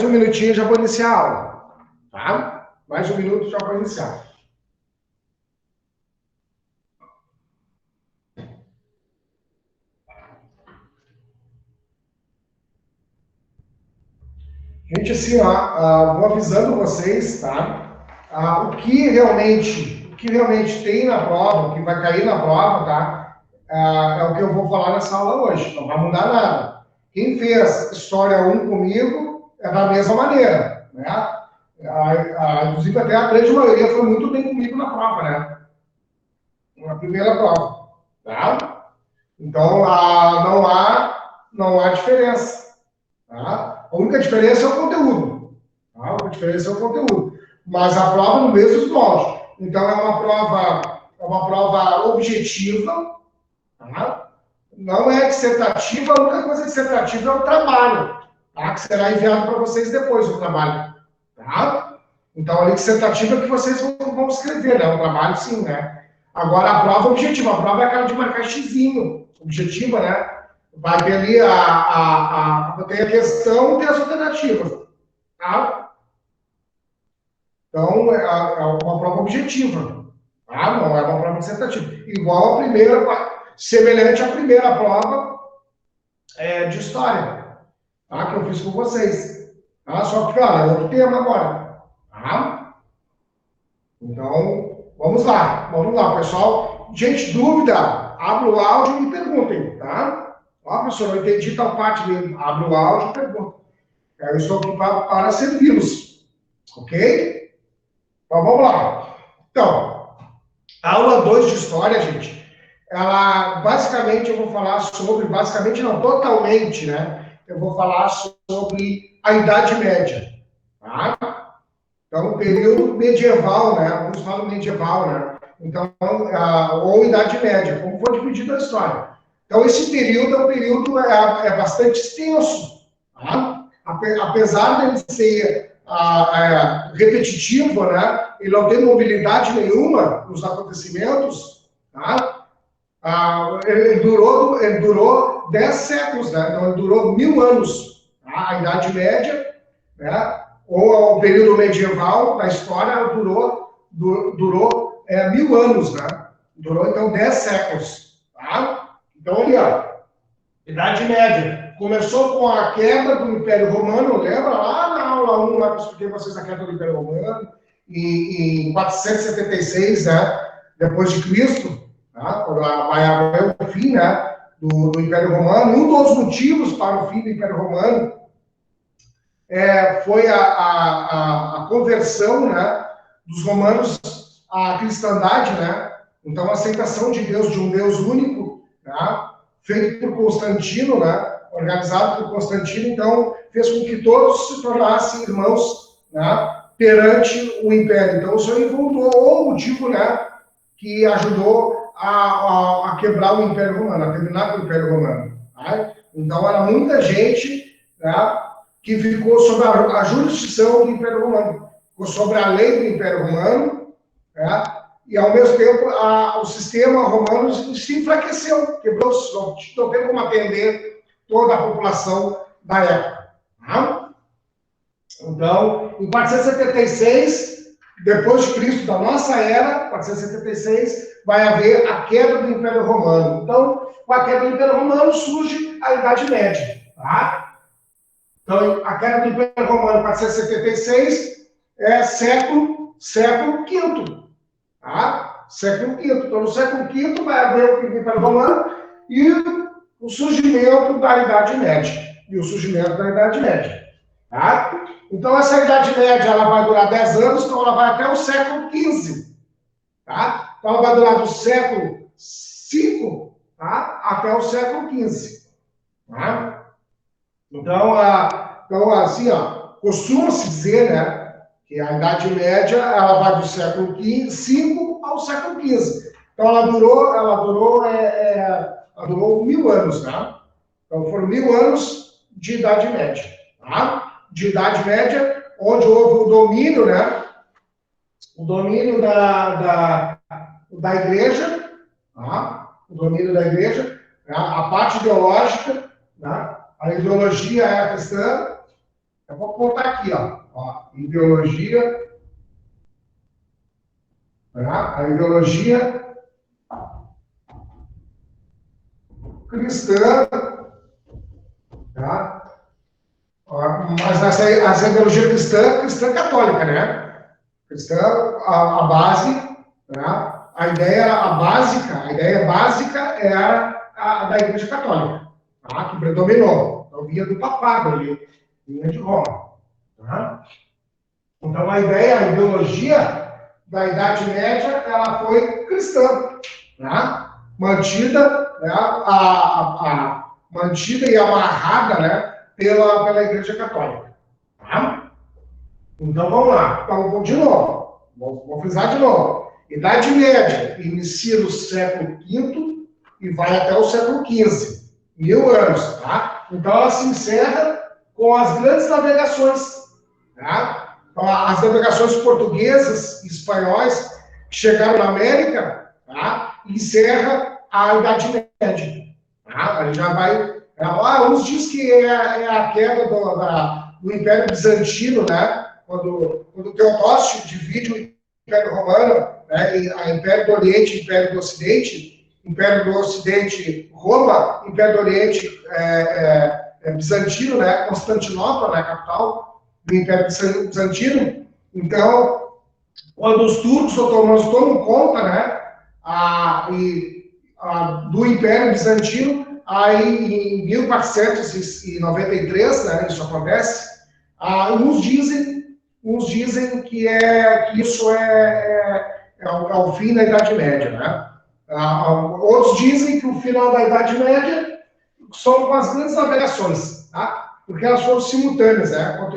um minutinho e já vou iniciar a aula. Tá? Mais um minuto e já vou iniciar. Gente, assim, ó, vou avisando vocês, tá? O que realmente tem na prova, o que vai cair na prova, tá? É o que eu vou falar nessa aula hoje. Não vai mudar nada. Quem fez História 1 comigo é da mesma maneira, né? Inclusive, até a grande maioria foi muito bem comigo na prova, né? Na primeira prova, tá? Então, não há diferença, tá? A única diferença é o conteúdo, tá? A única diferença é o conteúdo. Mas a prova no mesmo molde. Então, é uma prova objetiva, tá? Não é dissertativa, a única coisa dissertativa é o trabalho, tá? Que será enviado para vocês depois, o trabalho, tá? Então, a dissertativa é que vocês vão escrever, né? O trabalho, sim, né? Agora, a prova objetiva. A prova é aquela de marcar xizinho. Objetiva, né? Vai ter ali tem a questão e as alternativas. Tá? Então, é uma prova objetiva. Tá? Não é uma prova dissertativa. Igual a primeira, semelhante à primeira prova de história, tá? Que eu fiz com vocês. Tá? Só que, cara, é outro tema agora. Tá? Então, vamos lá, pessoal. Gente, dúvida, abra o áudio e me perguntem, tá? Ó, professor, não entendi tal parte mesmo. Abra o áudio e pergunta. Eu estou aqui para servi-los, ok? Então, vamos lá. Então, a aula 2 de História, gente, ela, basicamente, eu vou falar sobre, basicamente não, totalmente, né? Eu vou falar sobre a Idade Média, tá? Então, o período medieval, né? Alguns falam medieval, né? Então, ou Idade Média, como foi dividido a história. Então, esse período é um período bastante extenso, tá? Apesar dele ser repetitivo, né? Ele não tem mobilidade nenhuma nos acontecimentos, tá? Ele durou 10 séculos, né? Então, ele durou 1000 anos, tá? A Idade Média, né? Ou o período medieval da história durou 1000 anos, né? Durou, então, 10 séculos, tá? Então, ali, ó, Idade Média. Começou com a queda do Império Romano, lembra lá na aula 1, lá que eu expliquei para vocês a queda do Império Romano, em 476, né? Depois de Cristo, tá? Quando vai haver o fim, né? Do Império Romano. Um dos motivos para o fim do Império Romano foi a conversão, né, dos romanos à cristandade, né? Então, a aceitação de Deus, de um Deus único, né, feito por Constantino, né, organizado por Constantino, então, fez com que todos se tornassem irmãos, né, perante o Império. Então, isso aí voltou o motivo, né, que ajudou a quebrar o Império Romano, a terminar com o Império Romano. Tá? Então, era muita gente, né, que ficou sob a jurisdição do Império Romano, ficou sobre a lei do Império Romano, né? E, ao mesmo tempo, o sistema romano se enfraqueceu, quebrou-se, não teve como atender toda a população da época. Tá? Então, em 476, depois de Cristo, da nossa era, 476, vai haver a queda do Império Romano. Então, com a queda do Império Romano, surge a Idade Média. Tá? Então, a queda do Império Romano, 476, é século V. Tá? Século V. Então, no século V vai haver o Império Romano e o surgimento da Idade Média. Tá? Então, essa Idade Média ela vai durar 10 anos, então ela vai até o século XV. Tá? Então, ela vai durar do século V, tá, até o século XV. Tá? Então, assim, ó, costuma-se dizer, né, que a Idade Média ela vai do século V ao século XV. Então, ela durou 1000 anos, né? Então, foram 1000 anos de Idade Média, tá? De Idade Média, onde houve o domínio, né? O domínio da Igreja, tá? O domínio da Igreja, né? A parte ideológica, né? A ideologia é a cristã, Eu vou botar aqui, ideologia, tá? A ideologia cristã, tá? Mas essa ideologia cristã católica, né? Cristã, a base, né? A ideia básica era a da Igreja Católica, tá? Que predominou. Então, vinha do papado ali, vinha de Roma. Tá? Então, a ideologia da Idade Média, ela foi cristã, né? Mantida, né? Mantida e amarrada, né? Pela Igreja Católica. Tá? Então, vamos lá. Então, vou de novo. Vou frisar de novo. Idade Média inicia no século V e vai até o século XV. 1000 anos, tá? Então, ela se encerra com as grandes navegações, tá? Então, as navegações portuguesas e espanhóis que chegaram na América, tá? Encerra a Idade Média. Tá? A gente já vai... uns dizem que é a queda do Império Bizantino, né? Quando Teodósio divide o Império Romano, né? A Império do Oriente e Império do Ocidente, Império do Ocidente, Roma, Império do Oriente, Bizantino, né? Constantinopla, né? Capital do Império Bizantino. Então, quando os turcos otomanos tomam conta, né? Do Império Bizantino, aí em 1493, né? Isso acontece. Uns dizem que isso é o fim da Idade Média, né? Outros dizem que o final da Idade Média são com as grandes navegações, tá? Porque elas foram simultâneas, né? Enquanto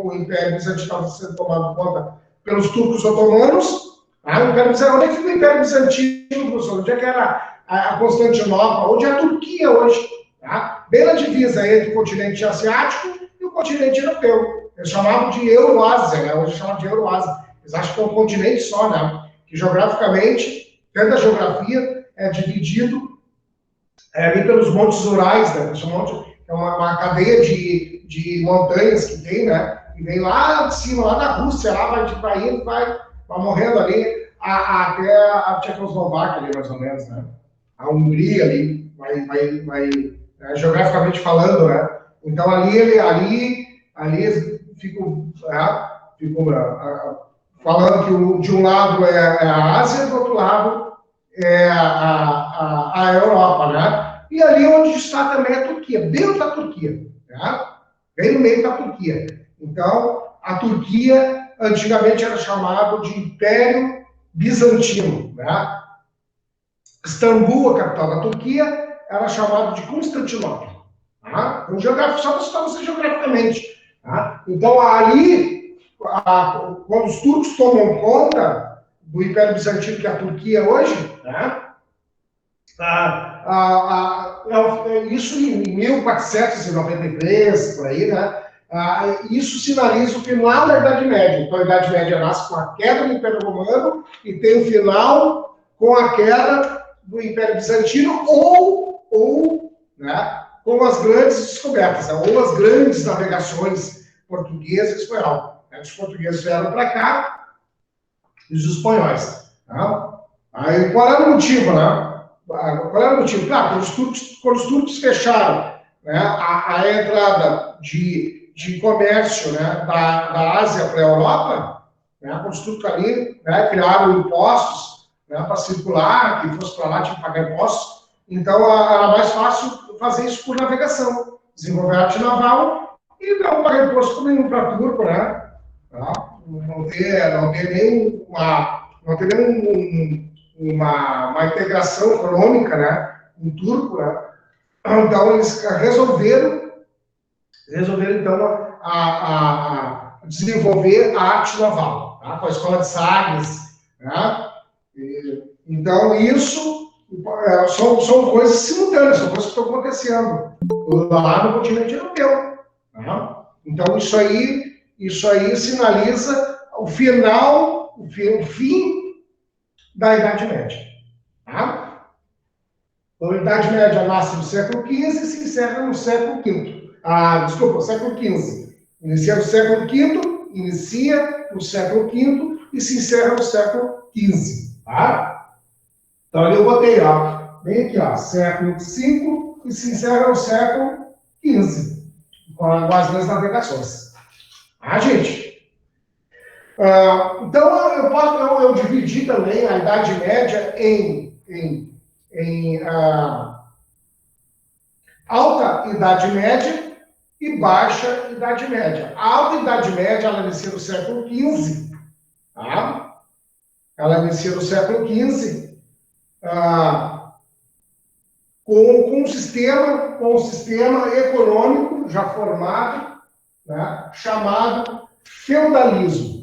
o Império Bizantino estava sendo tomado conta pelos turcos otomanos, o Império Bizantino, onde é que fica o Império Bizantino, professor? Onde é que era a Constantinopla? Onde é a Turquia hoje? Tá? Bem na divisa entre o continente asiático e o continente europeu. Eles chamavam de Euroásia, né? Hoje chamam de Euroásia. Eles acham que é um continente só, né? Que geograficamente, dentro da geografia, é dividido ali pelos montes Urais, né? É uma cadeia de montanhas que tem, né? E vem lá de cima, lá da Rússia, lá vai indo, vai morrendo ali, até a Tchecoslováquia ali, mais ou menos, né? A Hungria ali, geograficamente falando, né? Então ali eles ficam falando que de um lado é a Ásia, do outro lado é a Europa, né? E ali onde está também a Turquia, dentro da Turquia, né? Bem no meio da Turquia. Então, a Turquia antigamente era chamado de Império Bizantino, né? Istambul, a capital da Turquia, era chamado de Constantinopla. Tá? Então, só para você geograficamente. Tá? Então, ali, quando os turcos tomam conta do Império Bizantino, que é a Turquia hoje, né? Isso em 1493, por aí, né? Isso sinaliza o final da Idade Média. Então, a Idade Média nasce com a queda do Império Romano e tem o final com a queda do Império Bizantino ou né, com as grandes descobertas, né, ou as grandes navegações portuguesa e espanhol. Né? Os portugueses vieram para cá e os espanhóis. Tá? Aí, qual era o motivo, né? Qual era o motivo? Claro, quando os turcos fecharam, né, a entrada de comércio, né, da Ásia para a Europa, né, quando os turcos ali, né, criaram impostos, né, para circular, quem fosse para lá tinha que pagar impostos, então era mais fácil fazer isso por navegação, desenvolver arte naval e não pagar imposto nenhum para turco, né? Tá? Não ter uma integração econômica, né, com o turco, né? Então eles resolveram então a desenvolver a arte naval, tá? Com a escola de Sagres, né? Então isso são coisas simultâneas, são coisas que estão acontecendo lá no continente europeu. Tá? Então isso aí sinaliza o fim da Idade Média. Tá? Então, a Idade Média nasce no século XV e se encerra no século V. Século XV. Inicia no século V, inicia no século V e se encerra no século XV. Tá? Então, ali eu botei, ó, bem aqui, ó, século V e se encerra no século XV, com as minhas navegações. Ah, gente? Então, eu dividi também a Idade Média em alta Idade Média e baixa Idade Média. A alta Idade Média, ela inicia no século XV, tá? Ela inicia no século XV, com um sistema econômico já formado, né, chamado feudalismo.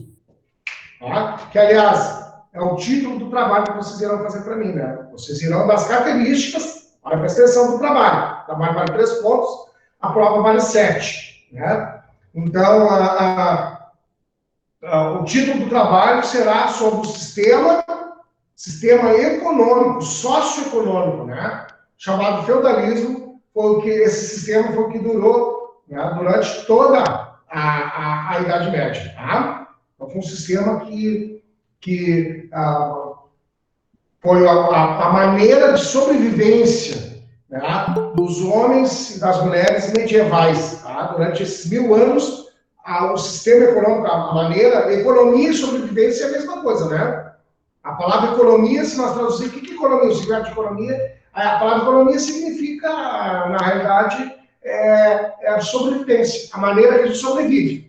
Tá? Que, aliás, é o título do trabalho que vocês irão fazer para mim, né? Vocês irão das características para a extensão do trabalho. O trabalho vale 3 pontos, a prova vale 7. Né? Então, o título do trabalho será sobre o sistema econômico, socioeconômico, né? Chamado feudalismo. Esse sistema foi o que durou, né, durante toda a Idade Média. Tá? Então, foi um sistema que foi a maneira de sobrevivência, né, dos homens e das mulheres medievais. Tá? Durante esses 1000 anos, o sistema econômico, economia e sobrevivência é a mesma coisa, né? A palavra economia, se nós traduzirmos, o que é economia? O significado de economia, a palavra economia significa, na realidade, a sobrevivência, a maneira que a gente sobrevive.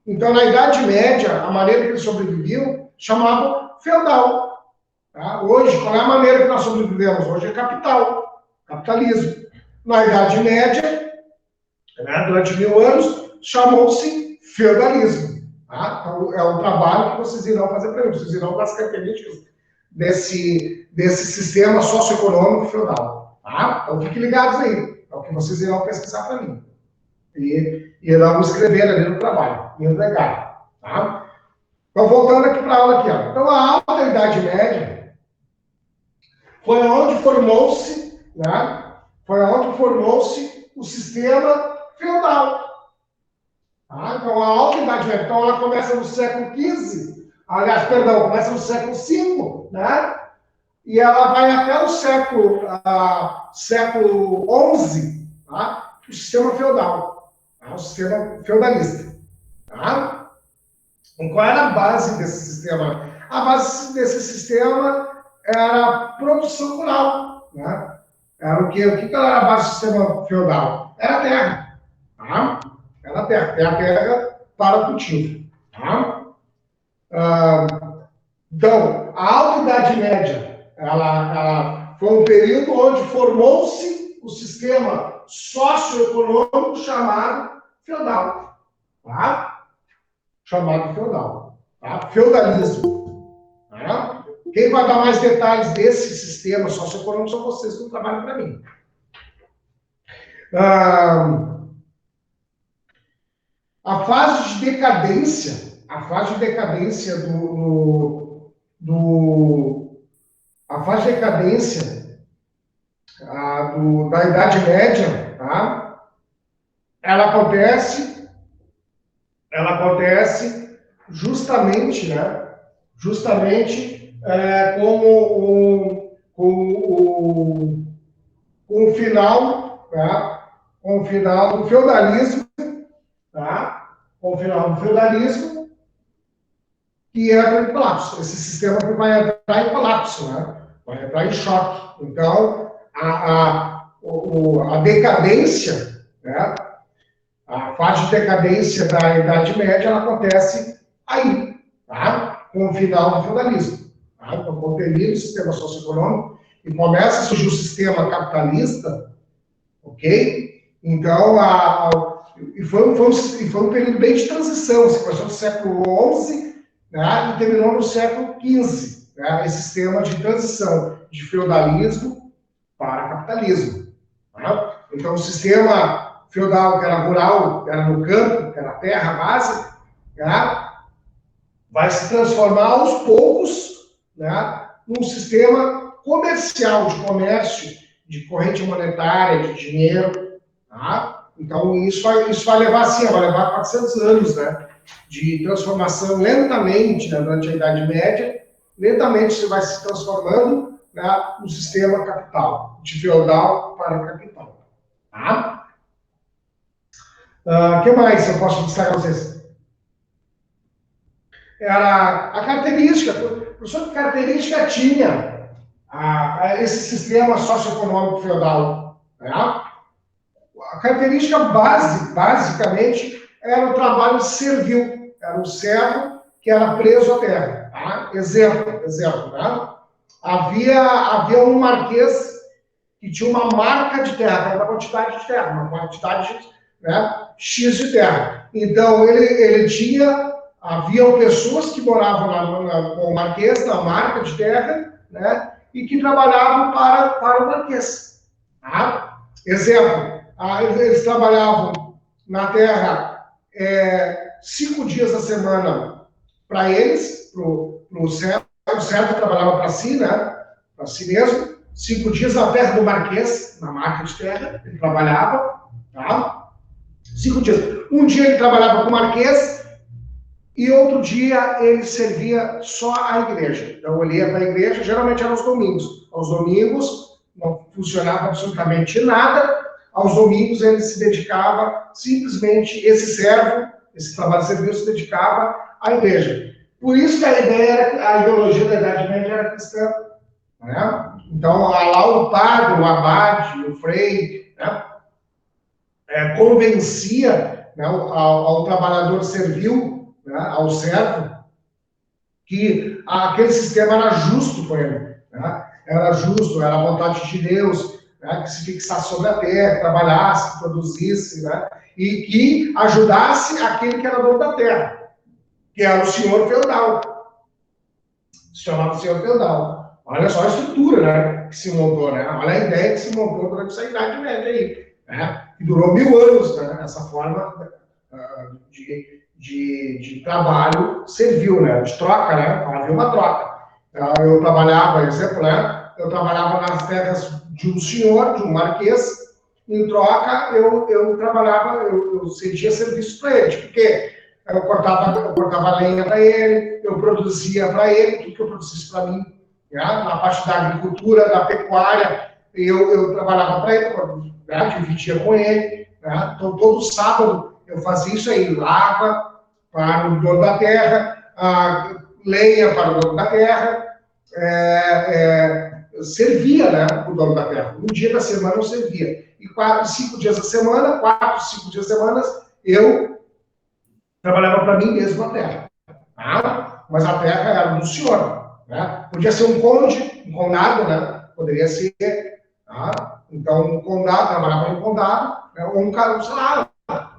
Então, na Idade Média, a maneira que eles sobreviviam chamava feudal. Tá? Hoje, qual é a maneira que nós sobrevivemos? Hoje é capitalismo. Na Idade Média, né, durante 1000 anos, chamou-se feudalismo. Tá? Então, é um trabalho que vocês irão fazer para mim. Vocês irão dar as características desse sistema socioeconômico feudal. Tá? Então, fiquem ligados aí. É o que vocês irão pesquisar para mim. E irão escrever ali no trabalho, me entregar. Tá? Então, voltando aqui para a aula aqui. Ó. Então, a alta Idade Média foi onde formou-se, né? Foi onde formou-se o sistema feudal. Tá? Então, a alta Idade Média, então, ela começa no século XV, aliás, perdão, começa no século V, né? E ela vai até o século XI, tá? O sistema feudal, tá? O sistema feudalista. Tá? Então, qual era a base desse sistema? A base desse sistema era a produção rural. Né? Era o quê? O que era a base do sistema feudal? Era a terra. Tá? Era a terra para cultivo. Tá? Então, a Alta Idade Média, ela foi um período onde formou-se o sistema socioeconômico chamado feudal. Tá? Chamado feudal. Tá? Feudalismo. Tá? Quem vai dar mais detalhes desse sistema socioeconômico são vocês que não trabalham para mim. A fase de decadência da Idade Média, tá? Ela acontece justamente, né? Justamente com o final, tá? Com o final do feudalismo, tá? Com o final do feudalismo, que entra em colapso. Esse sistema vai entrar em colapso, né? Vai entrar em choque. Então, a decadência, né? A fase de decadência da Idade Média, ela acontece aí, tá? Com o final do feudalismo. Tá? Então, quando termina o sistema socioeconômico e começa a surgir o sistema capitalista, ok? Então, foi um período bem de transição. Se começou no século XI, né? E terminou no século XV, né? Esse sistema de transição de feudalismo para capitalismo. Tá? Então, o sistema feudal, que era rural, que era no campo, que era a terra base, né? Vai se transformar aos poucos, né? Num sistema comercial, de comércio, de corrente monetária, de dinheiro. Tá? Então, isso vai levar, assim, vai levar 400 anos, né, de transformação lentamente, né, durante a Idade Média, lentamente você vai se transformando, né, no sistema capital, de feudal para capital. Tá? O que mais eu posso destacar para vocês? Era a característica, professor, que característica tinha esse sistema socioeconômico feudal? Né? A característica basicamente, era o trabalho servil, era o servo que era preso à terra. Tá? Exemplo, né? Havia um marquês que tinha uma marca de terra, que era uma quantidade de terra, uma quantidade, né, X de terra. Então, haviam pessoas que moravam lá com o marquês, na marca de terra, né, e que trabalhavam para o marquês. Tá? Exemplo, eles trabalhavam na terra 5 dias da semana para eles, para o servo trabalhava para si, né, para si mesmo, 5 dias na terra do marquês, na marca de terra, ele trabalhava, tá? 5 dias. Um dia ele trabalhava com o marquês e outro dia ele servia só a igreja. Então ele ia para a igreja, geralmente era aos domingos. Aos domingos não funcionava absolutamente nada. Aos domingos ele se dedicava, simplesmente, esse servo, esse trabalho de serviço, se dedicava à igreja. Por isso que a ideologia da Idade Média era cristã. Né? Então, lá o padre, o abade, o frei, né, convencia, né, ao trabalhador servil, né, ao servo, que aquele sistema era justo com ele. Né? Era justo, era a vontade de Deus, né, que se fixasse sobre a terra, trabalhasse, produzisse, né, e que ajudasse aquele que era dono da terra, que era o senhor feudal. Se chamava senhor feudal. Olha só a estrutura, né, que se montou, né? Olha a ideia que se montou durante essa Idade Média aí, né? Que durou 1000 anos, né? Essa forma de trabalho servil, né? De troca, né? Havia uma troca. Eu trabalhava, exemplo, né? Eu trabalhava nas terras de um senhor, de um marquês. Em troca, eu cedia serviço para ele. Tipo, porque eu cortava lenha para ele, eu produzia para ele, tudo que eu produzisse para mim. Na parte da agricultura, da pecuária, eu trabalhava para ele, né, dividia com ele. Né? Então, todo sábado eu fazia isso aí, lava para o dono da terra, lenha para o dono da terra, servia, né, o dono da terra. Um dia da semana eu servia. E 5 dias da semana, 5 dias da semana, eu trabalhava para mim mesmo a terra. Tá? Mas a terra era do senhor. Né? Podia ser um conde, um condado, né? Poderia ser. Tá? Então, um condado, trabalhava em condado, né? Ou um cara, sei lá.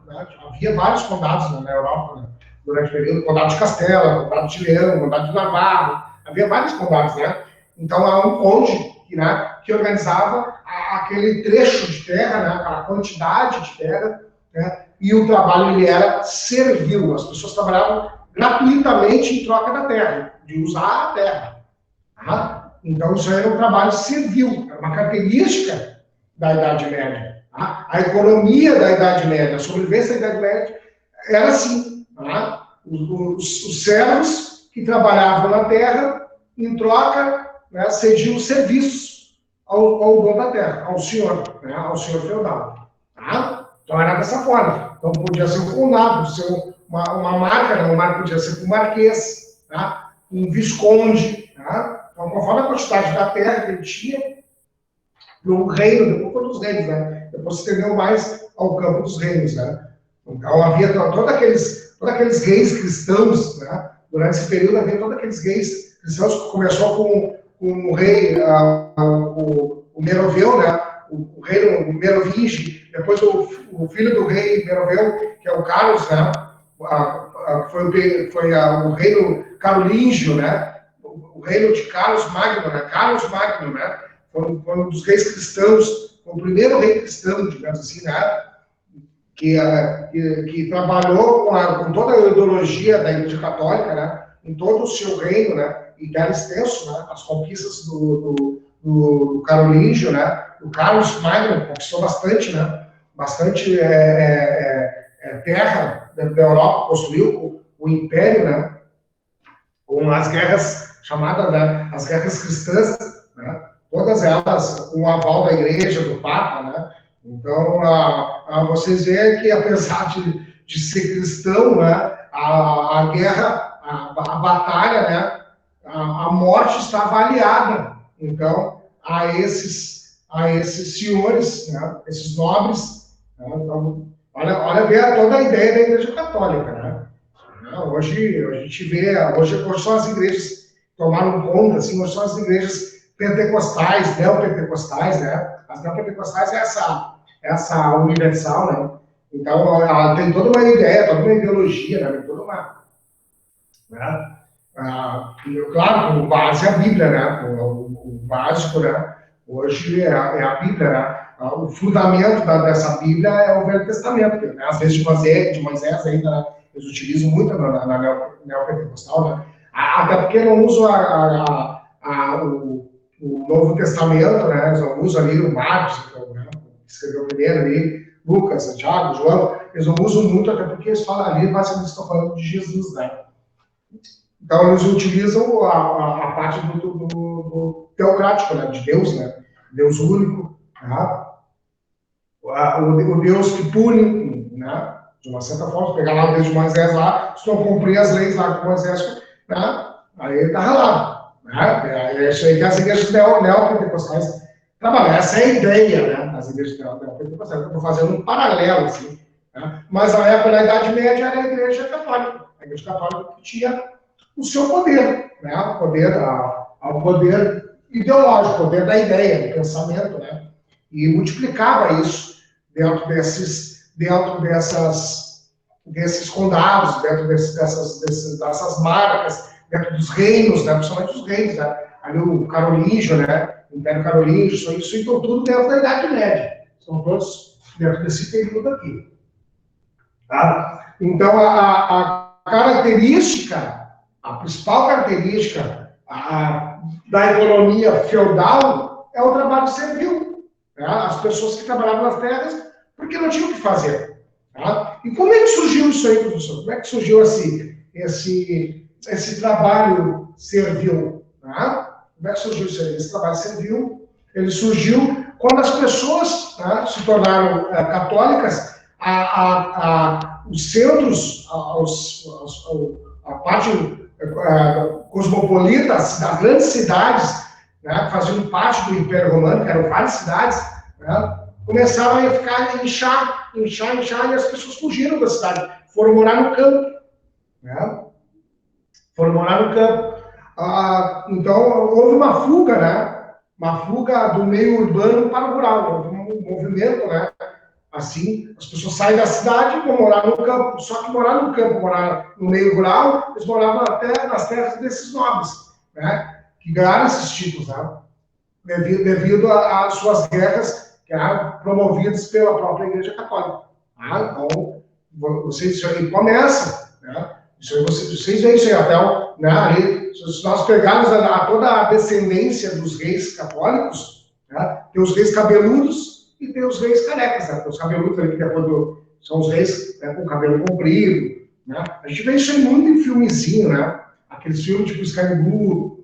Né? Havia vários condados, né, na Europa, né? Durante o período, condado de Castela, condado de Leão, condado de Navarro, havia vários condados, né? Então, há um conde que organizava aquele trecho de terra, né? Aquela quantidade de terra, né? E o trabalho ele era servil, as pessoas trabalhavam gratuitamente em troca da terra, de usar a terra. Tá? Então, isso era um trabalho servil, era uma característica da Idade Média. Tá? A economia da Idade Média, a sobrevivência da Idade Média era assim. Tá? Os servos que trabalhavam na terra, em troca, né, cediam serviços ao dono da terra, ao senhor feudal. Tá? Então, era dessa forma. Então, podia ser um condado, podia ser uma marca, né? Uma marca podia ser um marquês, tá? Um visconde. Tá? Então, conforme a quantidade da terra que ele tinha, no reino, depois foi dos reinos, né? Depois se estendeu mais ao campo dos reinos, né? Então, havia todos aqueles reis cristãos, né? Durante esse período, havia todos aqueles reis cristãos que começou com o rei, o Meroveu, né? O reino Merovinge, depois o filho do rei Meroveu, que é o Carlos, né? Foi o reino carolíngio, né? O reino de Carlos Magno, né? Carlos Magno, né? Foi um dos reis cristãos, foi o primeiro rei cristão, digamos assim, né? Que trabalhou com toda a ideologia da Igreja Católica, né? Em todo o seu reino, né? E era extenso, né? As conquistas do carolíngio, né? O Carlos Magno conquistou bastante, né? bastante terra da Europa, construiu o Império, né? Com as guerras chamadas, né, as guerras cristãs, né? Todas elas com o aval da Igreja, do Papa, né? Então, vocês veem que, apesar de ser cristão, né, a guerra, a batalha, né, a morte estava aliada, então, a esses senhores, né, esses nobres, né? Então, olha bem toda a ideia da Igreja Católica, né? Hoje a gente vê, hoje são as igrejas que tomaram conta, assim, hoje são as igrejas pentecostais, neopentecostais, né? As neopentecostais é essa universal, né? Então, ela tem toda uma ideia, toda uma ideologia, né? Tem toda uma... Né? Claro, como base é a Bíblia, né? O básico, né? Hoje é a Bíblia, né? O fundamento dessa Bíblia é o Velho Testamento, né? Às vezes de Moisés ainda, né? Eles utilizam muito na neopentecostal, né? Até porque não usam o Novo Testamento, né? Eles não usam ali o Marcos, né? Que escreveu primeiro ali, Lucas, Santiago, João, eles não usam muito, até porque eles falam ali, basicamente estão falando de Jesus, né? Então, eles utilizam a parte do teocrático, né? De Deus, né? Deus único, né? O Deus que pune, né? De uma certa forma, pegar lá o Deus de Moisés lá, se não cumprir as leis lá que Moisés, né? Aí ele está ralado, né? É isso aí que as igrejas neopentecostais trabalham. Essa é a ideia, né? As igrejas neopentecostais. Eu estou fazendo um paralelo, assim. Né? Mas na época da Idade Média era a igreja católica. A igreja católica que tinha o seu poder, né? O poder ideológico, o poder da ideia, do pensamento, né? E multiplicava isso dentro desses condados, dentro dessas marcas, dentro dos reinos, né? Principalmente os reinos, né? Ali o Carolíngio, né? O Império Carolíngio, isso então tudo dentro da Idade Média. São todos dentro desse período aqui. Tá? Então, a característica, a principal característica da economia feudal é o trabalho servil. Tá? As pessoas que trabalhavam nas terras porque não tinham o que fazer. Tá? E como é que surgiu isso aí, professor? Como é que surgiu esse trabalho servil? Tá? Como é que surgiu isso aí? Esse trabalho servil, ele surgiu quando as pessoas, tá, se tornaram católicas, os centros, a parte cosmopolita das grandes cidades, né, que faziam parte do Império Romano, que eram várias cidades, né, começaram a ficar inchar, e as pessoas fugiram da cidade, foram morar no campo. Né? Foram morar no campo. Então, houve uma fuga, né? Uma fuga do meio urbano para o rural. Houve um movimento, né? Assim, as pessoas saem da cidade e vão morar no campo. Só que morar no campo, morar no meio rural, eles moravam até nas terras desses nobres, né? Que ganharam esses títulos, né? Devido às suas guerras que eram promovidas pela própria Igreja Católica. Então, isso aí começa, né? Vocês veem isso aí até, né? Ali, se nós pegarmos toda a descendência dos reis católicos, né? Tem os reis cabeludos e tem os reis carecas, né? Tem os cabeludos ali que depois são os reis, né, com cabelo comprido, né? A gente vê isso aí muito em filmezinho, né? Aqueles filmes tipo Excalibur,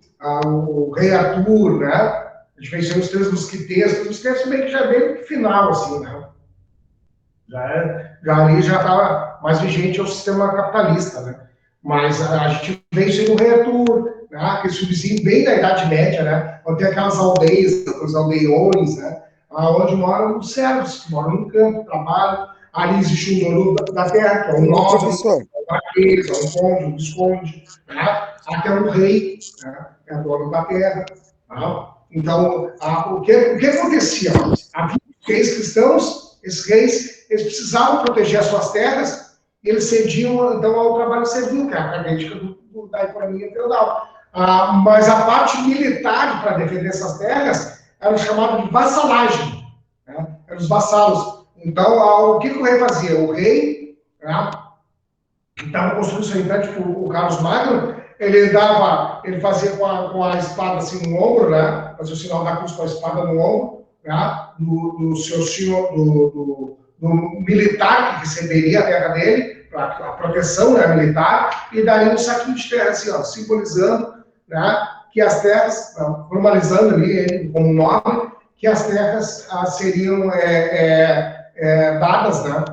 o Rei Arthur, né? A gente vê isso aí nos Três Mosqueteiros meio que já veio no final, assim, né? Ali já estava mais vigente ao sistema capitalista, né? Mas a gente vê isso aí no Rei Arthur, né? Aquele filmezinho bem da Idade Média, né? Onde tem aquelas aldeias, os aldeiões, né? Onde moram os servos, que moram no campo, trabalham. Ali existe um dono da terra, que é um nobre, um vaqueiro, um conde, um visconde, né? Até um rei, né? É dono da terra. Tá? Então, o que acontecia? Havia reis cristãos, esses reis, eles precisavam proteger as suas terras, e eles cediam, então, ao trabalho servil, que é a característica da economia feudal. Mas a parte militar para defender essas terras era chamada de vassalagem, né? Eram os vassalos. Então, o que o rei fazia? O rei, né, que estava construindo seu império, tipo o Carlos Magno, ele fazia com a espada assim no ombro, né? Fazia o sinal da cruz com a espada no ombro, né? Do seu senhor, do militar que receberia a terra dele, a proteção, né, militar, e daria um saquinho de terra, assim, ó, simbolizando, né, que as terras, formalizando ali ele como nome, que as terras seriam dadas, né,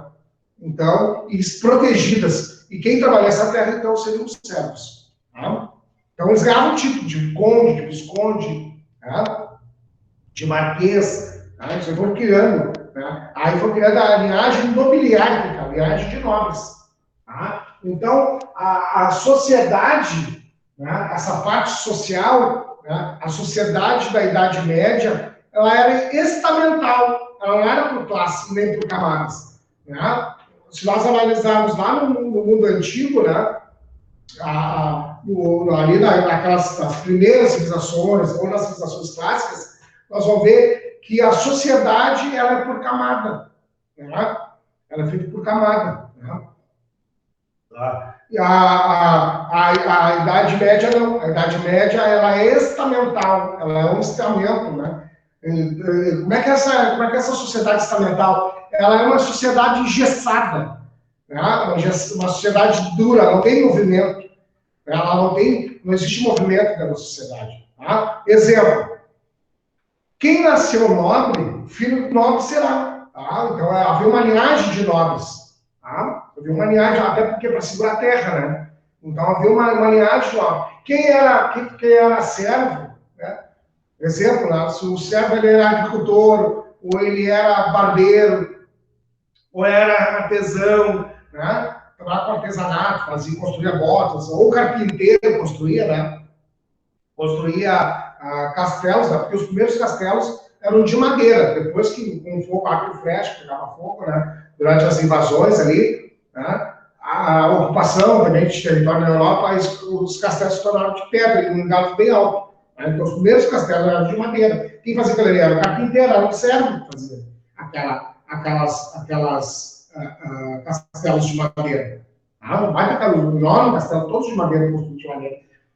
então, e protegidas. E quem trabalhasse essa terra, então, seriam os servos. Tá? Então, eles ganhavam o título de conde, de visconde, tá? De marquês, tá? Eles foram criando, né? Aí foi criando a linhagem nobiliária, a linhagem de nobres. Tá? Então, a sociedade, né? Essa parte social, né? A sociedade da Idade Média, ela era estamental, ela não era por classe nem por camadas. Né? Se nós analisarmos lá no mundo antigo, né? Ali nas primeiras civilizações ou nas civilizações clássicas, nós vamos ver que a sociedade ela é por camada, né? Ela é feita por camada. Né? E a Idade Média não. A Idade Média ela é estamental, ela é um estamento, né? Como é que essa sociedade estamental? Ela é uma sociedade engessada, né? Uma sociedade dura, não tem movimento. Ela não existe movimento dentro da sociedade. Tá? Exemplo, quem nasceu nobre, filho nobre será. Tá? Então, havia uma linhagem de nobres. Tá? Havia uma linhagem, até porque para segurar a terra, né? Então, havia uma linhagem de nobres. Quem era servo, né? Exemplo, né? Se o servo ele era agricultor, ou ele era barbeiro, ou era artesão, né? Trabalhava com artesanato, construía botas, ou carpinteiro construía, né? Construía castelos, né? Porque os primeiros castelos eram de madeira, depois que com o fogo, arco e flecha, pegava fogo, né? Durante as invasões ali, né? A ocupação também de território na Europa, os castelos se tornaram de pedra, em um galho bem alto. Né? Então os primeiros castelos eram de madeira. Quem fazia aquilo ali era o carpinteiro, era o servo que fazia aquelas castelos de madeira. Não vai ter o enorme castelo, todos de madeira, construídos de madeira.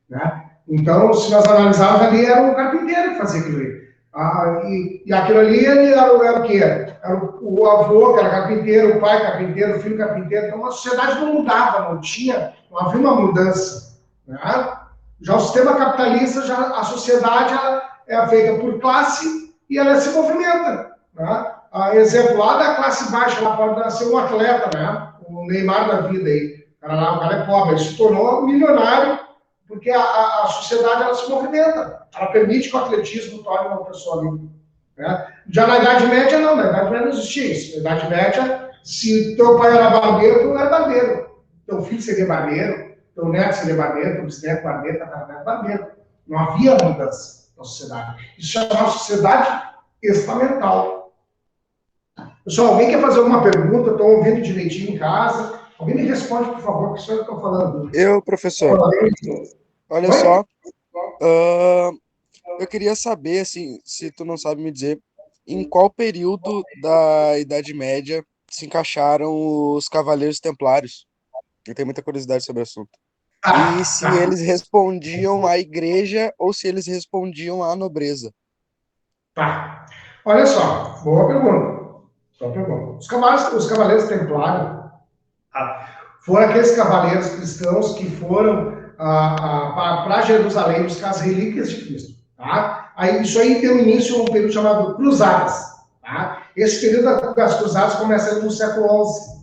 Né? Então, se nós analisarmos ali, era um carpinteiro que fazia aquilo ali. E aquilo ali ele era o quê? Era o avô, que era carpinteiro, o pai carpinteiro, o filho carpinteiro. Então, a sociedade não mudava, não havia uma mudança. Né? Já o sistema capitalista, a sociedade é feita por classe e ela se movimenta. Né? Exemplo lá da classe baixa, lá pode nascer um atleta, né? O Neymar da vida aí. O cara é pobre, ele se tornou milionário porque a sociedade ela se movimenta. Ela permite que o atletismo torne uma pessoa livre. Né? Já na Idade Média, não. Na Idade Média não existia isso. Na Idade Média, se teu pai era barbeiro, tu não era barbeiro. Teu filho seria barbeiro, teu neto seria barbeiro, teu bisneto barbeiro, teu barbeiro. Não havia mudança na sociedade. Isso chamava sociedade estamental. Pessoal, alguém quer fazer alguma pergunta? Estou ouvindo direitinho em casa. Alguém me responde, por favor, que eu estou falando. Eu, professor. Olha só. Eu queria saber, assim, se tu não sabe me dizer, em qual período da Idade Média se encaixaram os Cavaleiros Templários? Eu tenho muita curiosidade sobre o assunto. E se eles respondiam à igreja ou se eles respondiam à nobreza? Tá. Olha só, boa pergunta. Os cavaleiros templários foram aqueles cavaleiros cristãos que foram para Jerusalém buscar as relíquias de Cristo. Tá? Isso aí deu início a um período chamado Cruzadas. Tá? Esse período das Cruzadas começa no século XI.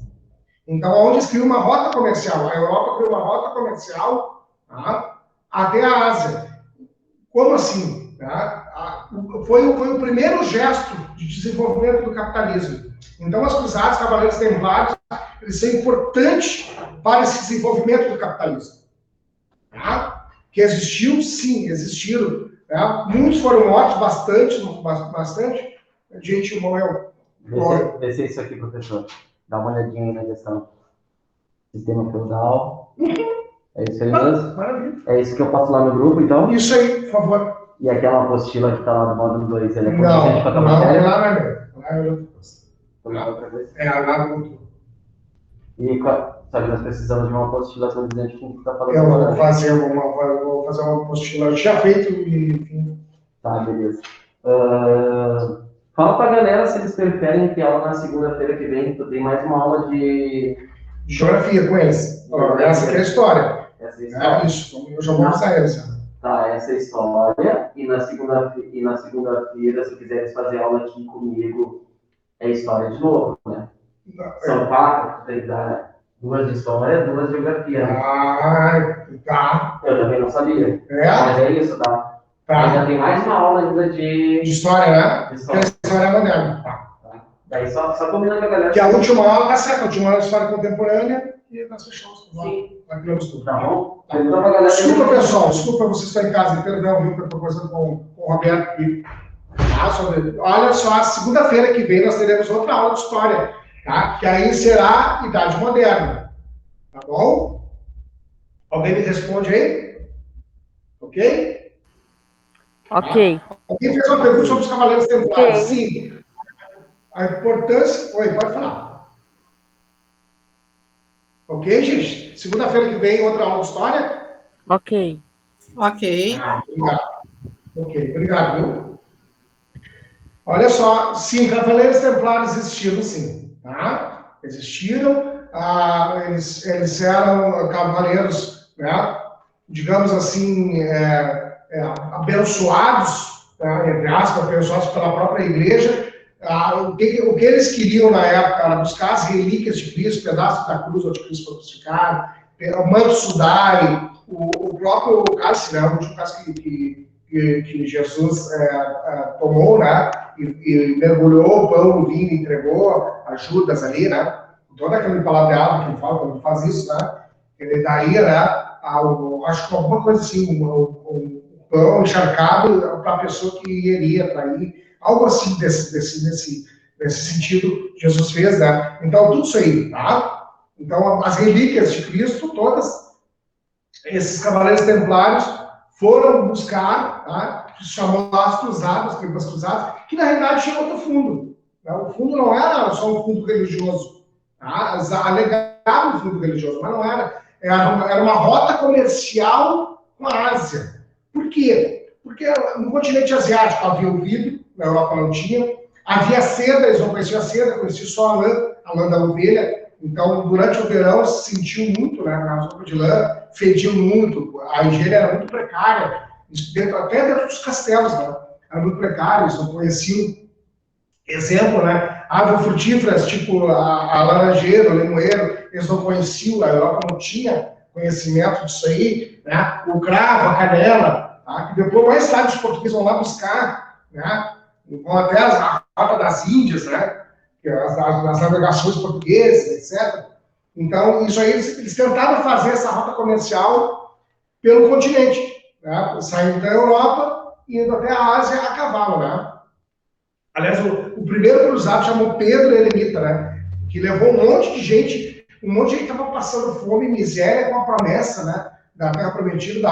Então, onde eles criam uma rota comercial. A Europa criou uma rota comercial, tá? Até a Ásia. Como assim? Tá? Foi o primeiro gesto de desenvolvimento do capitalismo. Então, as cruzadas, cavaleiros templários, eles são importantes para esse desenvolvimento do capitalismo. Tá? Que existiu, sim, existiram. Tá? Muitos foram mortos, bastante gente morreu. Vê se é isso aqui, professor. Dá uma olhadinha aí na questão. Sistema feudal. É isso aí mesmo? Maravilha. É isso que eu passo lá no grupo, então? Isso aí, por favor. E aquela apostila que está lá no módulo 2, ele é condizente com a tua matéria? Lá não é. Lá outra vez? Lá no... E só que nós precisamos de uma apostila condizente com o que está falando. Eu vou fazer uma apostila já feita e enfim. Tá, beleza. Fala pra galera se eles preferem ter aula na segunda-feira que vem, tu tem mais uma aula de Geografia com eles. Essa aqui é a história. Essa é a história. Isso, eu já vou avisar eles. Tá, essa é a história. E na segunda-feira, se quiseres fazer aula aqui comigo, é história de novo, né? São 4, tem que dar 2 de história, 2 de geografia. Né? Ah, tá. Eu também não sabia. Mas é isso, tá? Ainda tem mais uma aula ainda de história, né? De história. Que é história moderna. Tá. Daí só combina com a galera. Que a última aula tá certa, a última aula é história contemporânea e nós fechamos. Sim. Tudo. Tá bom? Tá. Desculpa, pessoal, desculpa vocês estão em casa, perdão, viu, que eu estou conversando com o Roberto aqui. Olha só, segunda-feira que vem nós teremos outra aula de história, tá? Que aí será Idade Moderna. Tá bom? Alguém me responde aí? Ok? Ok. Alguém fez uma pergunta sobre os Cavaleiros Templários? Sim. A importância... Oi, pode falar. Ok, gente? Segunda-feira que vem, outra aula de história? Ok. Obrigado. Ok, obrigado, viu? Olha só, sim, Cavaleiros Templários existiram, sim. Tá? Existiram. Eles eram cavaleiros, né? Digamos assim, abençoados, tá? Entre aspas, abençoados pela própria igreja. O que eles queriam na época era buscar as relíquias de Cristo, pedaços da cruz onde Cristo foi crucificado, o manto sudai, o próprio cálice, né? O último cálice que Jesus tomou, né? E mergulhou o pão no vinho e entregou a Judas ali, né? Toda aquele palavreado que ele fala, quando ele faz isso, né? Ele daria, né? Acho que alguma coisa assim, um pão encharcado para a pessoa que iria trair. Algo assim nesse sentido Jesus fez, né? Então, tudo isso aí, tá? Então, as relíquias de Cristo, todas, esses cavaleiros templários foram buscar, tá? Que se chamou as cruzadas, as cruzadas, que na realidade tinha outro fundo. Né? O fundo não era só um fundo religioso, tá? Alegavam um fundo religioso, mas não era. Era uma rota comercial com a Ásia. Por quê? Porque no continente asiático havia o vidro, na Europa não tinha. Havia seda, eles não conheciam a seda, conheciam só a lã da ovelha. Então, durante o verão, se sentiu muito, né? As roupas de lã fediam muito, a higiene era muito precária, até dentro dos castelos, né? Era muito precário, eles não conheciam. Exemplo, né? Árvores frutíferas, tipo a laranjeira, o limoeiro, eles não conheciam, a Europa não tinha conhecimento disso aí, né? O cravo, a canela, tá? Que depois, mais tarde, os portugueses vão lá buscar, né? Vão até a rota das Índias, né? As navegações portuguesas, etc. Então, isso aí, eles tentaram fazer essa rota comercial pelo continente, né? Saindo da Europa e indo até a Ásia a cavalo, né? Aliás, o primeiro cruzado chamou Pedro Eremita, né? Que levou um monte de gente estava passando fome e miséria com a promessa, né? Da Terra Prometida,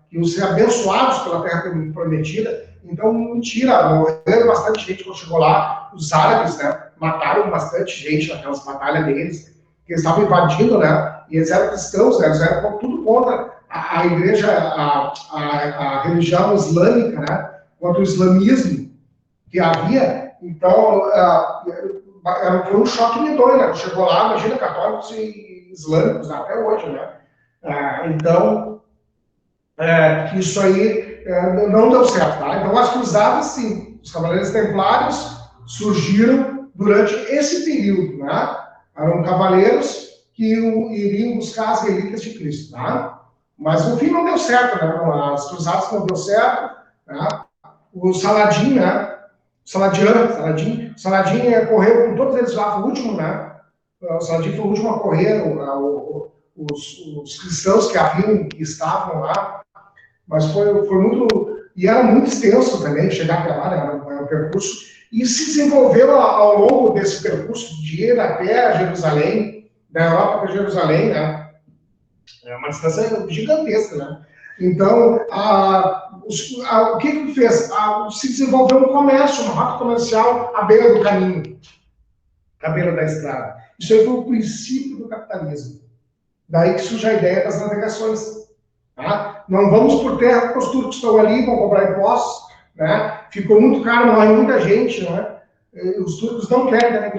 que iam ser abençoados pela Terra Prometida. Então, mentira, morreram bastante gente quando chegou lá. Os árabes, né? Mataram bastante gente naquelas batalhas deles, que eles estavam invadindo, né? E eles eram cristãos, né? Eles eram tudo contra a igreja, a religião islâmica, né? Contra o islamismo que havia. Então, foi um choque medonho, né? Chegou lá, imagina, católicos e islâmicos, né? Até hoje, né? Então, isso aí não deu certo, tá? Então, as cruzadas, sim, os cavaleiros templários surgiram durante esse período, né? Eram cavaleiros que iriam buscar as relíquias de Cristo, tá? Mas, no fim, não deu certo, né? As cruzadas não deu certo, né? O Saladin, né? Saladin correu com todos eles lá, foi o último, né? O Saladin foi o último a correr, os cristãos que estavam lá, mas foi muito, e era muito extenso também, chegar até lá, né? Era um percurso, e se desenvolveu ao longo desse percurso de ir até Jerusalém, da Europa para Jerusalém, né? É uma distância gigantesca, né? Então, o que fez? Se desenvolveu um comércio, uma rota comercial à beira do caminho, à beira da estrada. Isso aí foi o princípio do capitalismo. Daí que surge a ideia das navegações. Tá? Não vamos por terra porque os turcos estão ali, vão cobrar impostos, né? Ficou muito caro, morre muita gente, né? Os turcos não querem, né?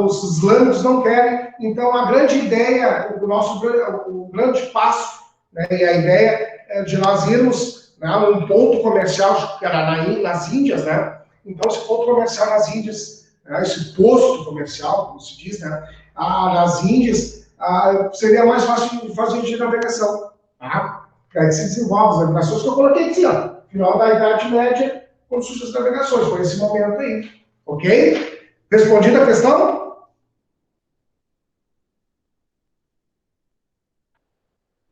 Os islâmicos não querem. Então, a grande ideia, o grande passo, né? E a ideia é de nós irmos, né, um ponto comercial, que era nas Índias, né? Então, esse ponto comercial nas Índias, né, esse posto comercial, como se diz, né? Nas Índias, seria mais fácil de fazer de navegação. Tá? Aí se desenvolve as navegações que eu coloquei aqui, ó. Final da Idade Média, quando surgem as navegações. Foi esse momento aí. Ok? Respondida a questão?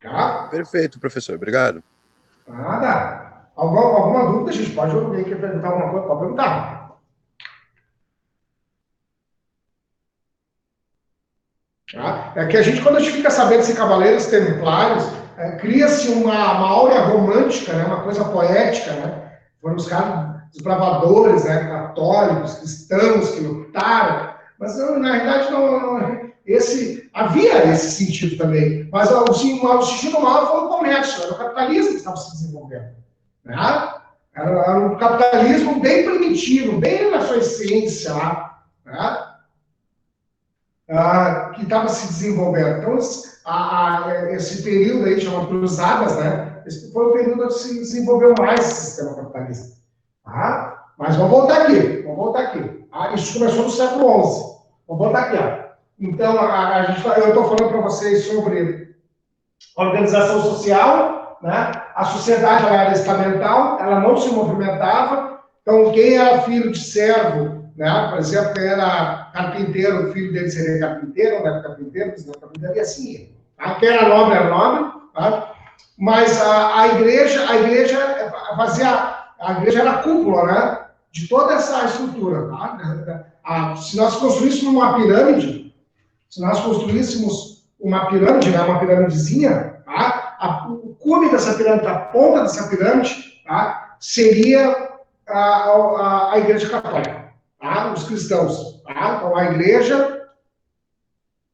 Tá? Perfeito, professor. Obrigado. Nada. Alguma dúvida, gente? Pode alguém quer perguntar alguma coisa? Pode perguntar. Tá? É que a gente, quando a gente fica sabendo de cavaleiros templários, cria-se uma áurea romântica, né? Uma coisa poética, né? Foram os caras desbravadores, né? Católicos, cristãos que lutaram, mas na realidade havia esse sentido também, mas o sentido maior foi o comércio, era o capitalismo que estava se desenvolvendo, né? Era um capitalismo bem primitivo, bem na sua essência lá, né? Que estava se desenvolvendo. Então, esse período aí, chama Cruzadas, né? Esse foi o período que se desenvolveu mais esse sistema capitalista. Tá? Mas vamos voltar aqui. Isso começou no século XI. Vamos voltar aqui. Ó. Então, eu estou falando para vocês sobre organização social, né? A sociedade ela era estamental, ela não se movimentava. Então, quem era filho de servo, né? Por exemplo, quem era carpinteiro, o filho dele seria carpinteiro, né? Carpinteiro, e assim. Tá? Quem era nobre, tá? Mas a igreja era a cúpula, né? De toda essa estrutura, tá? Se nós construíssemos uma pirâmide, né? Uma piramidezinha, tá? O cume dessa pirâmide, a ponta dessa pirâmide, tá? Seria a Igreja Católica, tá? Os cristãos, tá? Então a Igreja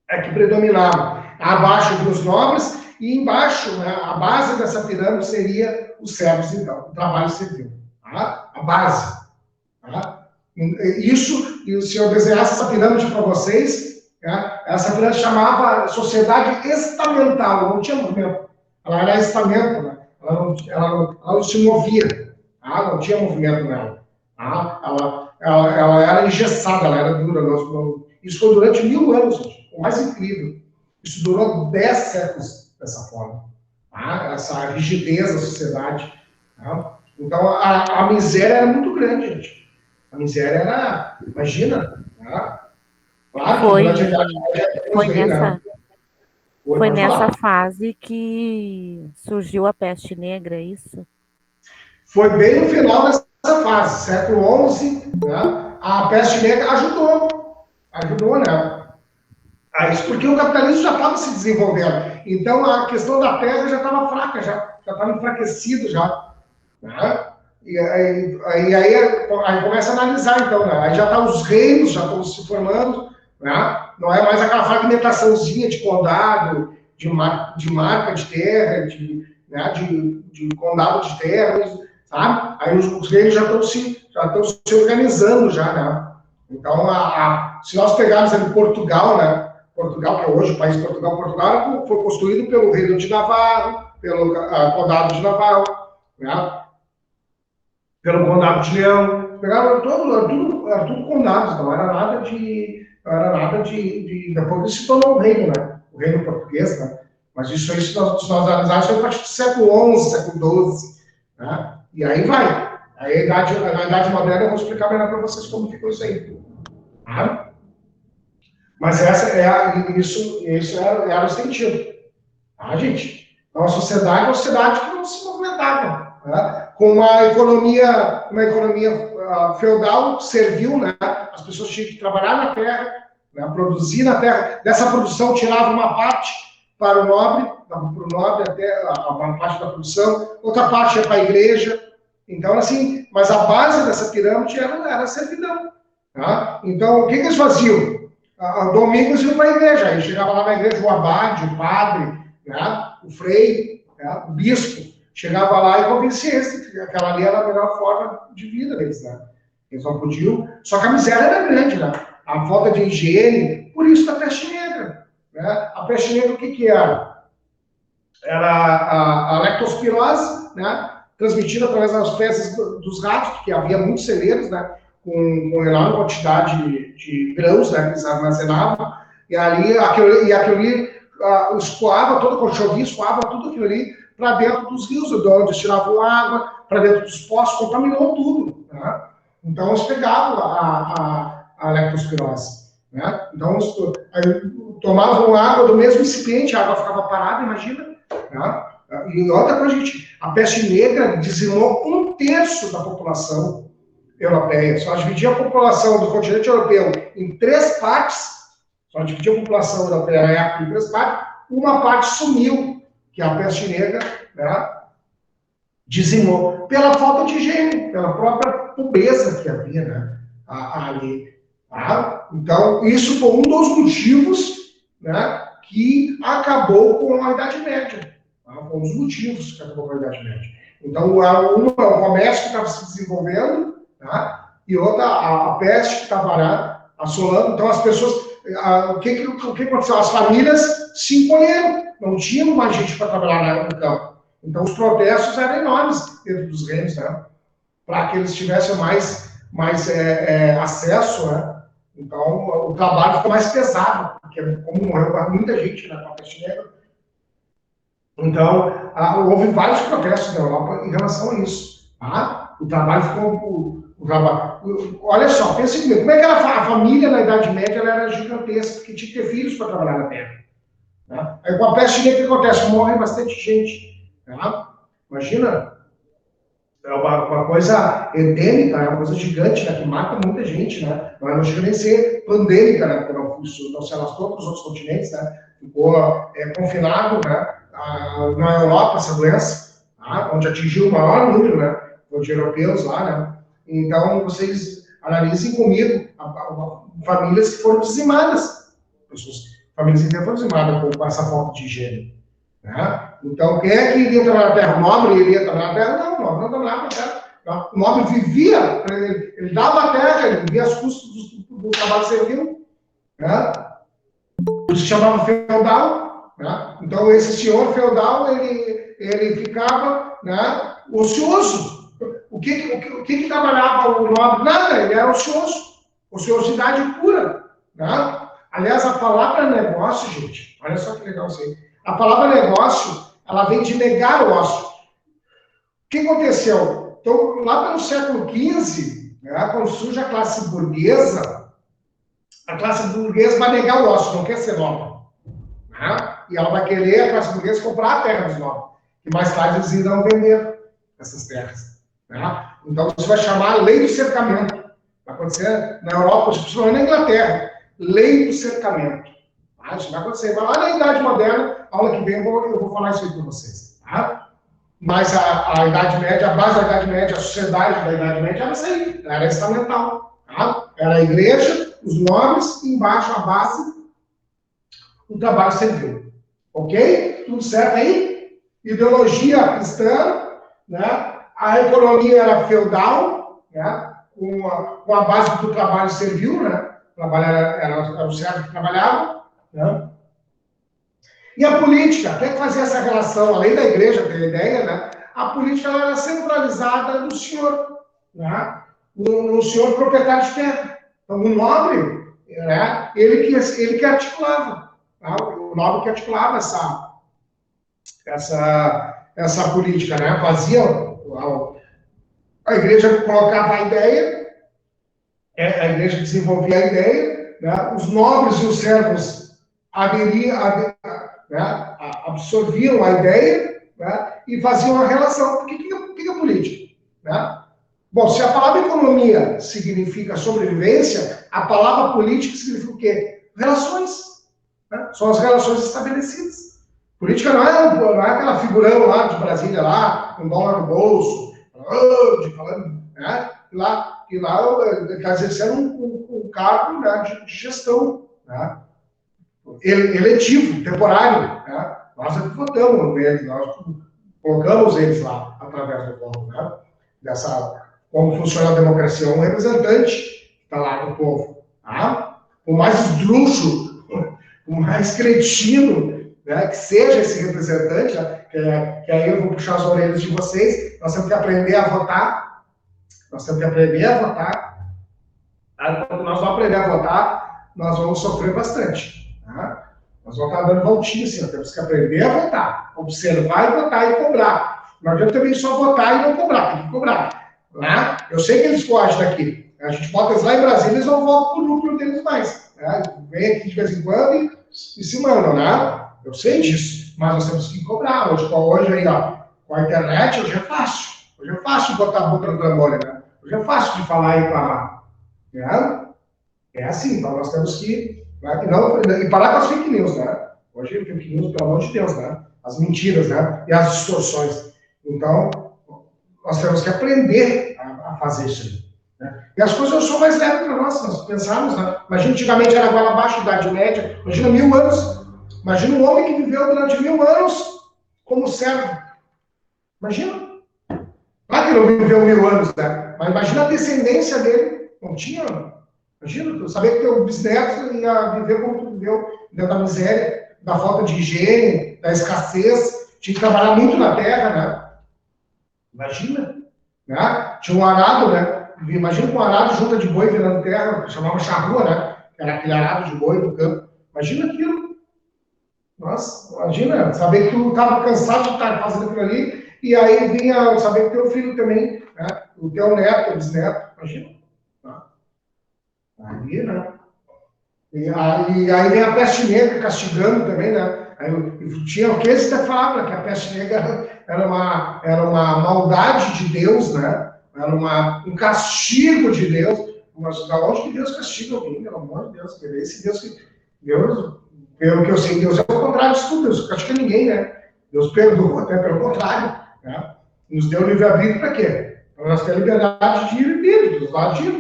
é que predominava abaixo dos nobres e embaixo, né, a base dessa pirâmide seria os servos, então, o trabalho servil, tá? A base, tá? Isso, e se eu desenhasse essa pirâmide para vocês, tá? Essa pirâmide chamava sociedade estamental, não tinha movimento, ela era estamento, né? Ela não se movia, tá? Não tinha movimento nela, tá? Ela era engessada, ela era dura. Isso foi durante 1000 anos, gente. O mais incrível. Isso durou 10 séculos dessa forma. Tá? Essa rigidez da sociedade. Tá? Então, a miséria era muito grande, gente. A miséria era, imagina, tá? Claro que durante a Idade Média foi nessa fase que surgiu a peste negra, é isso? Foi bem no final dessa fase, século XI, né? A peste negra ajudou, né? Isso porque o capitalismo já estava se desenvolvendo. Então, a questão da terra já estava fraca, já estava enfraquecido já. Né? E aí começa a analisar, então. Né? Aí já estão os reinos, já estão se formando. Né? Não é mais aquela fragmentaçãozinha de condado, de marca de terra, de condado de terra, sabe? Aí os reinos já estão se organizando já, né? Então, se nós pegarmos ali Portugal, né? Portugal, que é hoje o país de Portugal foi construído pelo reino de Navarro, pelo condado de Navarro, né? Pelo condado de Leão. Pegaram era tudo condados, não era nada de depois isso se tornou o reino, né? O reino português, né? Mas isso aí, se nós analisarmos, foi a partir do século XI, século XII, né? E aí vai. Aí, na Idade Moderna, eu vou explicar melhor para vocês como ficou isso aí. Tá? Mas isso era o sentido. Tá, gente? Então, a sociedade é uma sociedade que não se movimentava. Né? Com uma economia feudal, servil, né? As pessoas tinham que trabalhar na terra, né? Produzir na terra. Dessa produção, tirava uma parte para o nobre, até uma parte da produção, outra parte ia para a igreja. Então, assim, mas a base dessa pirâmide era a servidão. Tá? Então, o que eles faziam? Domingos iam para a igreja, aí chegava lá na igreja o abade, o padre, né? O frei, né? O bispo, chegava lá e convencia eles que aquela ali era a melhor forma de vida deles, né? Eles não podiam. Só que a miséria era grande, né? A falta de higiene, por isso da peste negra. Né? A peste negra, o que era? Era a leptospirose, né? Transmitida através das fezes dos ratos, porque havia muitos celeiros, né? Com enorme quantidade de grãos, né? Que eles armazenavam. E aquilo ali escoava, quando chovia, escoava tudo aquilo ali para dentro dos rios, de onde eles tiravam água, para dentro dos poços, contaminou tudo. Né? Então, eles pegavam a leptospirose. Né? Então, tomavam água do mesmo recipiente, a água ficava parada, imagina. Né? E outra coisa, gente, a peste negra dizimou 1/3 da população europeia. Só dividia a população do continente europeu em 3 partes, só dividia a população europeia na época em 3 partes, uma parte sumiu, que a peste negra, né, dizimou, pela falta de higiene, pela própria pobreza que havia, né, ali. Tá? Então, isso foi um dos motivos, né, que acabou com a Idade Média. Tá? Foi um dos motivos que acabou com a Idade Média. Então, uma é o comércio que estava se desenvolvendo, tá? E outra, a peste que estava assolando. Então, as pessoas... O que aconteceu? As famílias se encolheram. Não tinha mais gente para trabalhar no campo. Então, os protestos eram enormes dentro dos reinos, né? Para que eles tivessem mais acesso, né? Então, o trabalho ficou mais pesado, porque como morreu muita gente na peste negra. Então, houve vários protestos na Europa em relação a isso. Tá? O trabalho ficou... Olha só, pensa comigo, como é que era a família na Idade Média? Ela era gigantesca, porque tinha que ter filhos para trabalhar na terra. Né? Aí com a peste negra, o que acontece? Morre bastante gente. Tá? Imagina, é uma coisa endêmica, é uma coisa gigante, né, que mata muita gente. Né? Não chega nem a ser pandêmica, né, porque não se alastrou para os outros continentes. Né? Ficou confinado, né, na Europa, essa doença, tá? Onde atingiu o maior número, né, de europeus lá. Né? Então, vocês analisem comigo famílias que foram dizimadas. Famílias inteiras foram dizimadas com essa falta de higiene. Né? Então, quem é que iria trabalhar na terra? O nobre iria trabalhar na terra? Não, o nobre não trabalhava na terra. O nobre vivia, ele dava a terra, ele vivia às custas do trabalho servil. Né? Isso se chamava feudal. Né? Então, esse senhor feudal, ele ficava, né, ocioso. O que trabalhava o nobre? Nada, ele era ocioso. Ociosidade pura. Né? Aliás, a palavra negócio, gente, olha só que legal isso aí. A palavra negócio, ela vem de negar o ócio. O que aconteceu? Então, lá pelo século XV, né, quando surge a classe burguesa vai negar o ócio, não quer ser nobre. Né? E ela vai querer, a classe burguesa, comprar a terra dos nobres. E mais tarde eles irão vender essas terras. Né? Então, isso vai chamar lei do cercamento. Vai acontecer na Europa, principalmente na Inglaterra. Lei do cercamento. Tá? Isso vai acontecer. Vai lá na Idade Moderna, aula que vem eu vou falar isso aí para vocês. Tá? Mas a Idade Média, a base da Idade Média, a sociedade da Idade Média era isso aí. Era estamental. Tá? Era a igreja, os nobres, e embaixo a base, o trabalho servil. Ok? Tudo certo aí? Ideologia cristã, né? A economia era feudal, né? Com a base do trabalho servil, né? O trabalho era o servo que trabalhava, né? E a política, até que fazia essa relação, além da igreja ter a ideia, né? A política ela era centralizada no senhor, né? No senhor proprietário de terra. Então, o nobre, né? ele que articulava, tá? O nobre que articulava essa política, né? Fazia a igreja colocava a ideia, a igreja desenvolvia a ideia, né? Os nobres e os servos absorviam a ideia, né? E faziam a relação. O que é política? Né? Bom, se a palavra economia significa sobrevivência, a palavra política significa o quê? Relações. Né? São as relações estabelecidas. Política não é aquela figurão lá de Brasília, lá, com dólar no bolso, falando, né? E lá quer dizer, sendo um cargo, né, de gestão, né? Eletivo, temporário. Né? Nós votamos nele, nós colocamos eles lá através do voto, né? Como funciona a democracia, um representante que está lá do povo, tá? O mais esdrúxulo, o mais cretino, né, que seja esse representante, né, que aí eu vou puxar as orelhas de vocês, nós temos que aprender a votar, Quando nós vamos aprender a votar, nós vamos sofrer bastante, tá? Nós vamos estar dando voltinha assim, nós temos que aprender a votar, observar e votar e cobrar. Não adianta também só votar e não cobrar, tem que cobrar. Né? Eu sei que eles fogem daqui. A gente bota eles lá em Brasília, eles não voltam para o núcleo deles mais. Né? Vem aqui de vez em quando e se mandam, né? Eu sei disso, mas nós temos que cobrar. Hoje aí, ó, com a internet, hoje é fácil. Hoje é fácil de botar a boca no trambolho, né? Hoje é fácil de falar e falar. Né? É assim, então nós temos que... Né? E parar com as fake news, né? Hoje, fake news, pelo amor de Deus, né? As mentiras, né? E as distorções. Então, nós temos que aprender a fazer isso aí. Né? E as coisas são mais leves para nós pensarmos, né? Imagina, antigamente era agora abaixo da Idade Média, imagina 1000 anos. Imagina um homem que viveu durante 1000 anos como servo. Imagina. Claro que ele não viveu 1000 anos, né? Mas imagina a descendência dele. Não tinha. Imagina, saber que teu bisneto ia viver como tu viveu, dentro da miséria, da falta de higiene, da escassez, tinha que trabalhar muito na terra, né? Imagina, né? Tinha um arado, né? Imagina um arado junta de boi virando terra, que chamava charrua, né? Era aquele arado de boi do campo. Imagina aquilo. Nossa, imagina, saber que tu estava cansado de estar fazendo aquilo ali, e aí vinha saber que teu filho também, né? O teu neto, o bisneto, imagina. Aí, né? E aí vem a peste negra castigando também, né? Aí tinha aqueles que falavam que a peste negra era uma maldade de Deus, né? Era um castigo de Deus. Mas da onde que Deus castiga alguém? Pelo amor de Deus. Esse Deus que... Deus, pelo que eu sei, Deus é o contrário disso tudo. Deus não castiga ninguém, né? Deus perdoa, até pelo contrário. Né? Nos deu livre-arbítrio para quê? Para nós ter liberdade de ir e vir, dos lados, né?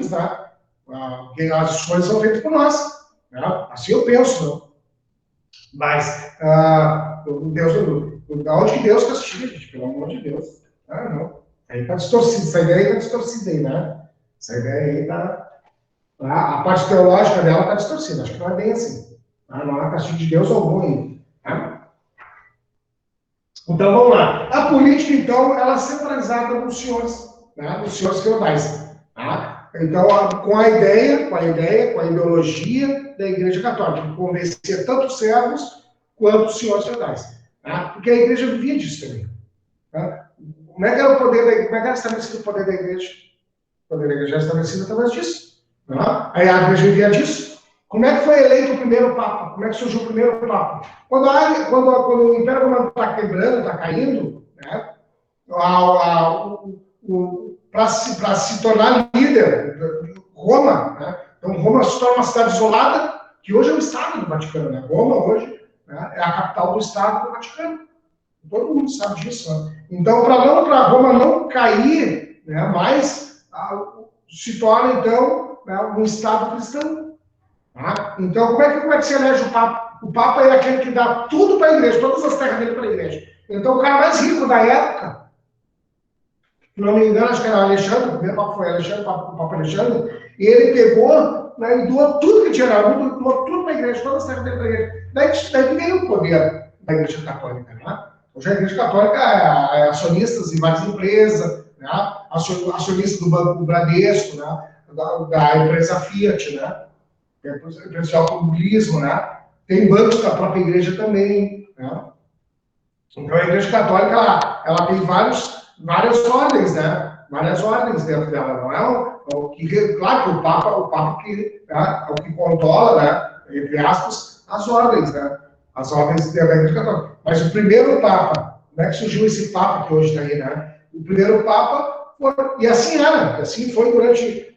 As escolhas são feitas por nós. Né? Assim eu penso, não. Mas, da onde que Deus castiga, gente? Pelo amor de Deus. Não. Aí está distorcido, essa ideia aí está distorcida aí, né? Essa ideia aí está... A parte teológica dela está distorcida, acho que não é bem assim. Não há castigo de Deus algum aí. Tá? Então, vamos lá. A política, então, ela é centralizada nos senhores, né? Nos senhores feudais. Tá? Então, com a ideologia da Igreja Católica, que convencia tanto os servos quanto os senhores feudais. Tá? Porque a Igreja vivia disso também. Tá? Como é que era o poder como é que era estabelecido o poder da Igreja? O poder da Igreja era estabelecido através disso. Tá? Aí a Igreja vivia disso. Como é que foi eleito o primeiro Papa? Como é que surgiu o primeiro Papa? Quando o Império Romano está quebrando, está caindo, né? Para se tornar líder, Roma, né? Então Roma se torna uma cidade isolada, que hoje é o Estado do Vaticano, né? Roma hoje, né, é a capital do Estado do Vaticano. Todo mundo sabe disso, né? Então, para Roma não cair, né, mais se torna então, né, um Estado cristão. Tá? Então, como é que se elege o Papa? O Papa é aquele que dá tudo para a igreja, todas as terras dele para a igreja. Então, o cara mais rico da época, se não me engano, acho que era Alexandre, o primeiro Papa foi Alexandre, o Papa Alexandre, e ele pegou, né, e doou tudo que tinha, doou tudo para a igreja, todas as terras dele para a igreja. Daí veio o poder da Igreja Católica. Né? Hoje a Igreja Católica é acionista em várias empresas, né? Acionista do Banco Bradesco, né? da empresa Fiat, né? Empresa de automobilismo, né? Tem bancos da própria igreja também. Né? Então a Igreja Católica ela tem várias ordens, né? Várias ordens dentro dela. Não é claro que o Papa que, né, é o que controla, né? Entre aspas, as ordens, né? As ordens da Igreja Católica. Mas o primeiro Papa, como é que surgiu esse Papa que hoje está aí, né? O primeiro Papa foi, e assim era, assim foi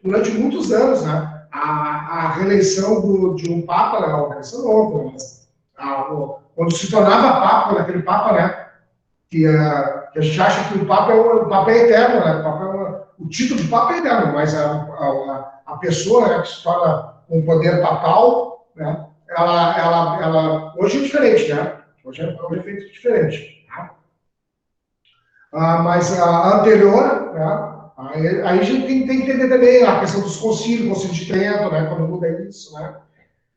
durante muitos anos, né? A reeleição de um Papa, né? A reeleição nova, mas quando se tornava Papa, aquele Papa, né? Que a gente acha que o Papa é eterno, né? O título de Papa é eterno, mas a pessoa, né, que se torna um poder papal, né? Ela hoje é diferente, né? Hoje é feito diferente. Tá? Mas a anterior, né? Aí a gente tem que entender também a questão dos concílios, Concílio de Trento, né? Quando muda isso, né?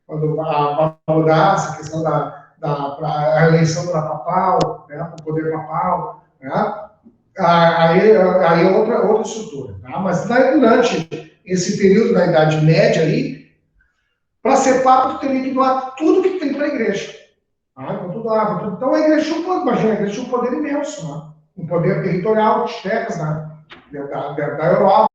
Quando vai mudar essa questão a eleição da papal, né? O poder papal, né? Aí é outra estrutura, tá? Mas durante esse período da Idade Média aí, para ser papa, tu teria que doar tudo que tem para a igreja. Tá? Então, então a igreja tinha um poder, imagina, a igreja tinha um poder imenso, né? Um poder territorial de terras, né? Da Europa.